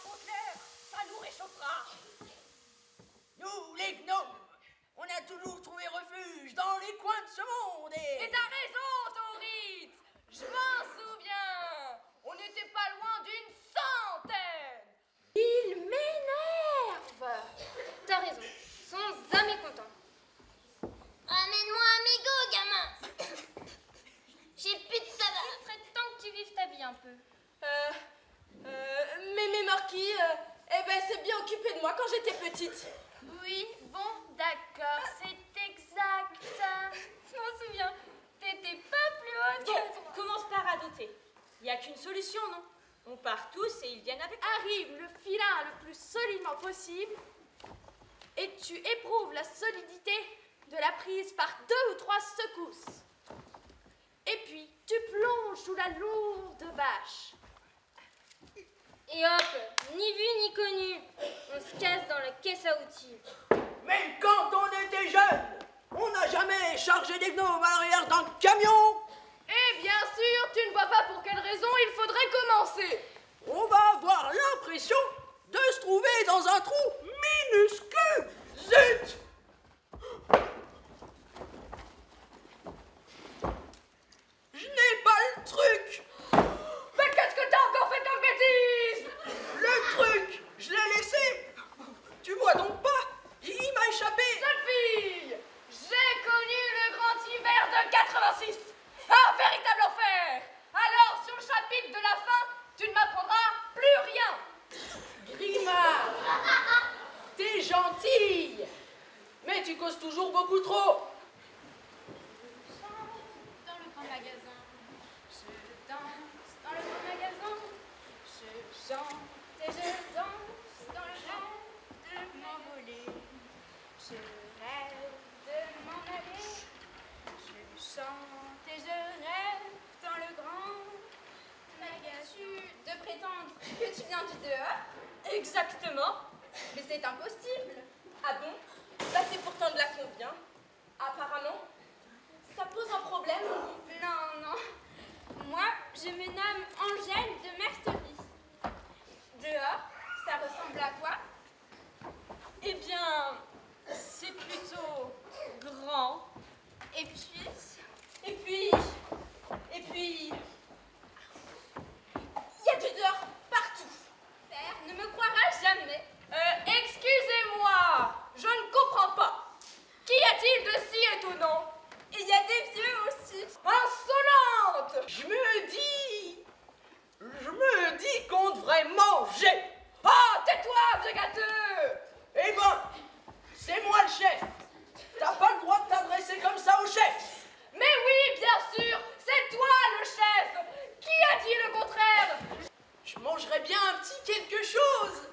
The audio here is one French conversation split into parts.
au clair, ça nous réchauffera. Nous, les gnomes, on a toujours trouvé refuge dans les coins de ce monde Et t'as raison, Taurite. Je m'en souviens. On n'était pas loin d'une centaine. Il m'énerve. T'as raison, sans jamais content. Amène-moi Amigo, gamin. J'ai plus de tabac. Il serait temps que tu vives ta vie un peu. Mais Marquis, c'est bien occupé de moi quand j'étais petite. Oui, bon, d'accord, c'est exact. Je m'en souviens, t'étais pas plus haute Bon, que moi. commence par radoter. Il n'y a qu'une solution, non? On part tous et ils viennent avec nous. Arrive le filin le plus solidement possible et tu éprouves la solidité de la prise par 2 ou 3 secousses. Et puis, tu plonges sous la lourde bâche. Et hop, ni vu ni connu, on se casse dans la caisse à outils. Mais quand on était jeunes, on n'a jamais chargé des gnomes à l'arrière d'un camion. Et bien sûr, tu ne vois pas pour quelle raison il faudrait commencer. On va avoir l'impression de se trouver dans un trou minuscule. Zut! Je n'ai pas le truc. Mais qu'est-ce que t'as encore fait comme bêtise? Le truc, je l'ai laissé. Tu vois donc pas? Il m'a échappé. Jeune fille, j'ai connu le grand hiver de 86. Un véritable enfer. Alors, sur le chapitre de la fin, tu ne m'apprendras plus rien. Grimard, t'es gentille, mais tu causes toujours beaucoup trop. Dans le grand magasin, je danse dans le grand magasin, je chante et je danse dans le rêve de m'envoler, je rêve de m'en aller, je chante et je rêve dans le grand magasin. De prétendre que tu viens du dehors? Exactement. Mais c'est impossible. Ah bon? Bah c'est pourtant de là qu'on vient. Apparemment, ça pose un problème. Non, non. Moi, je me nomme Angèle de Mercerie. Dehors, ça ressemble à quoi? Eh bien, c'est plutôt grand. Et puis, Et puis, il y a du dehors partout. père ne me croira jamais. Excusez-moi, je ne comprends pas. Qu'y a-t-il de si étonnant? Et il y a des vieux aussi. Insolente! Je me dis qu'on devrait manger. Oh, tais-toi, vieux gâteux! Eh ben, c'est moi le chef. T'as pas le droit de t'adresser comme ça au chef. Mais oui, bien sûr, c'est toi le chef! Qui a dit le contraire? Je mangerais bien un petit quelque chose.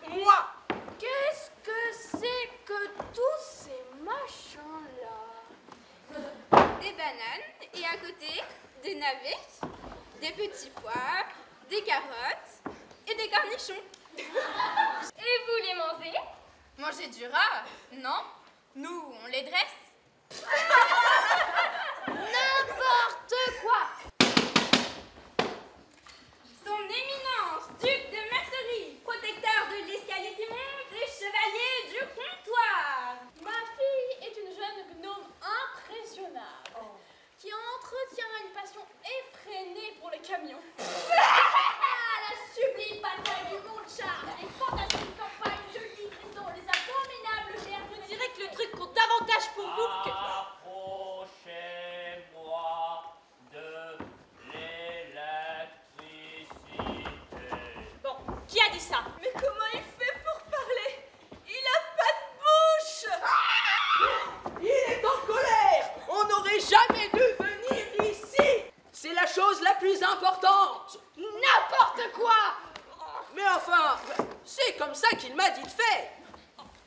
Moi. Qu'est-ce que c'est que tous ces machins-là? Des bananes et à côté, des navets, des petits pois, des carottes et des cornichons. Et vous les mangez? Manger du rat? Non. Nous, on les dresse. N'importe quoi! Son éminence, duc de Mercerie, protecteur de l'escalier qui monte et chevalier du comptoir. Ma fille est une jeune gnome impressionnable qui entretient une passion effrénée pour les camions. Ah, la sublime bataille du Mont Char, les fantastiques campagnes de livraison, les abominables guerres de... Je dirais que le truc compte davantage pour vous que... Approchez-moi de l'électricité. Bon, qui a dit ça? Mais comment il fait pour parler? Il a pas de bouche! Il est en colère. On n'aurait jamais dû venir ici. C'est la chose la plus importante. N'importe quoi! Mais enfin, c'est comme ça qu'il m'a dit de faire.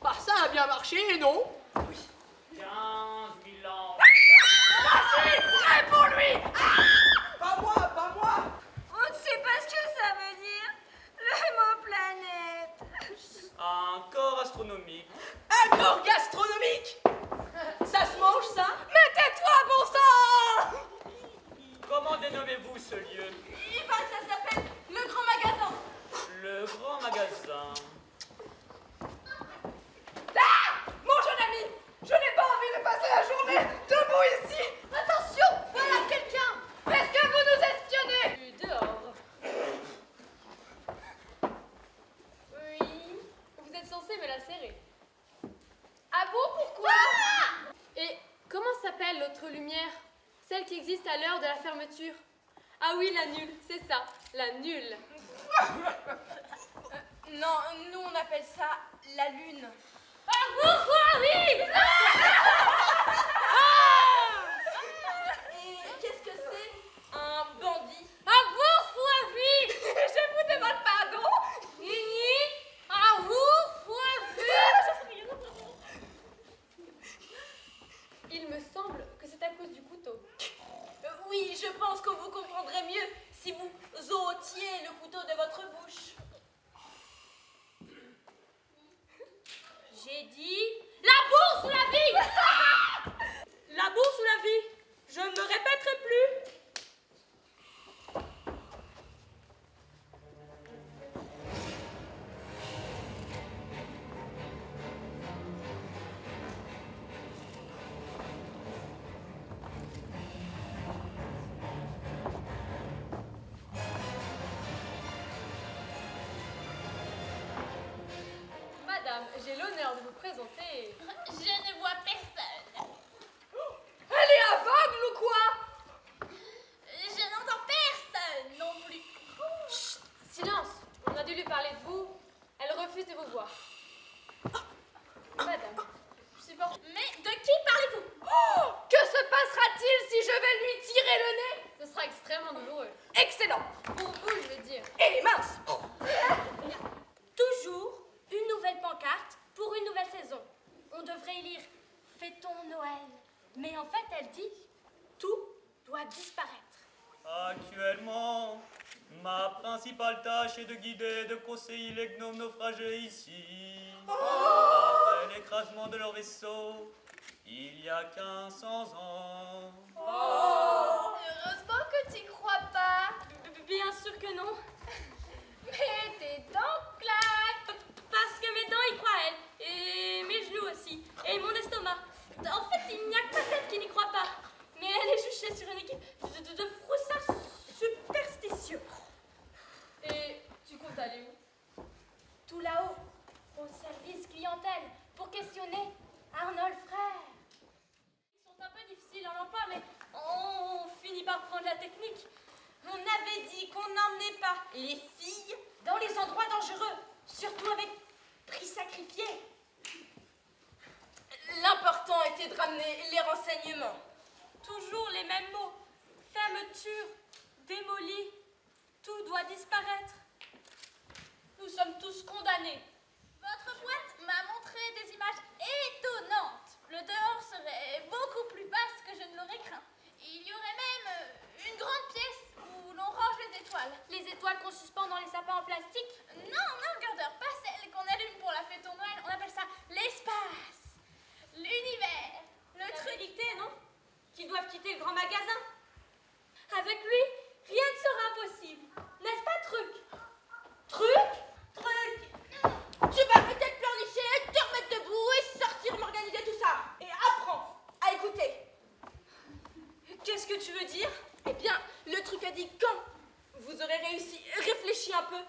Bah ça a bien marché, non? 15 000 ans. Très pour lui! Pas moi, pas moi. On ne sait pas ce que ça veut dire. Le mot planète. Un corps astronomique. Un corps gastronomique. Ça se mange, ça? Mais tais-toi, bon sang! Comment dénommez-vous ce lieu? Il paraît que ça s'appelle le grand magasin. Le grand magasin. l'autre lumière? Celle qui existe à l'heure de la fermeture? Ah oui, la nulle, c'est ça, la nulle. Non, nous on appelle ça la lune. Ah, oui. Et qu'est-ce que c'est? Un bandit. Ah, oui. Je vous demande pardon. Ah, il me semble que c'est à cause du couteau. Oui, je pense que vous comprendrez mieux si vous ôtiez le couteau de votre bouche. J'ai dit la bourse ou la vie. La bourse ou la vie. Je ne me répéterai plus. Madame, j'ai l'honneur de vous présenter... Je ne vois personne. Elle est aveugle ou quoi? Je n'entends personne non plus. Chut, silence, on a dû lui parler de vous. Elle refuse de vous voir. Madame, je supporte... Mais de qui parlez-vous? Oh, que se passera-t-il si je vais lui tirer le nez? Ce sera extrêmement douloureux. Excellent. Pour vous, je veux dire. Et mince. Toujours une nouvelle pancarte pour une nouvelle saison. On devrait y lire « Fêtons Noël ». Mais en fait, elle dit « Tout doit disparaître ». Actuellement, ma principale tâche est de guider et de conseiller les gnomes naufragés ici. Après l'écrasement de leur vaisseau, il y a 1500 ans. Heureusement que tu crois pas. Bien sûr que non. Mais tes dents claquent. Parce que mes dents y croient, elles. Et mes genoux aussi. Et mon estomac. En fait, il n'y a que ma tête qui n'y croit pas. Mais elle est juchée sur une équipe de froussards superstitieux. Et tu comptes aller où? Tout là-haut, au service clientèle, pour questionner Arnold Frère. Ils sont un peu difficiles en emploi, mais on finit par prendre la technique. On avait dit qu'on n'emmenait pas les filles dans les endroits dangereux, surtout avec prix sacrifié. L'important était de ramener les renseignements. Toujours les mêmes mots. Fermeture, démolie, tout doit disparaître. Nous sommes tous condamnés. Votre boîte m'a montré des images étonnantes. Le dehors serait beaucoup plus vaste que je ne l'aurais craint. Il y aurait même une grande pièce où l'on range les étoiles. Les étoiles qu'on suspend dans les sapins en plastique? Non, regardeur, pas celle qu'on allume pour la fête au Noël. On appelle ça l'espace, l'univers, le truc. Trinité, non? Qui doivent quitter le grand magasin. Avec lui, rien ne sera impossible. N'est-ce pas, Truc? Truc? Tu vas peut-être pleurnicher, te remettre debout et sortir m'organiser tout ça. Et apprends à écouter. Qu'est-ce que tu veux dire? Eh bien, le truc a dit quand vous aurez réussi, réfléchis un peu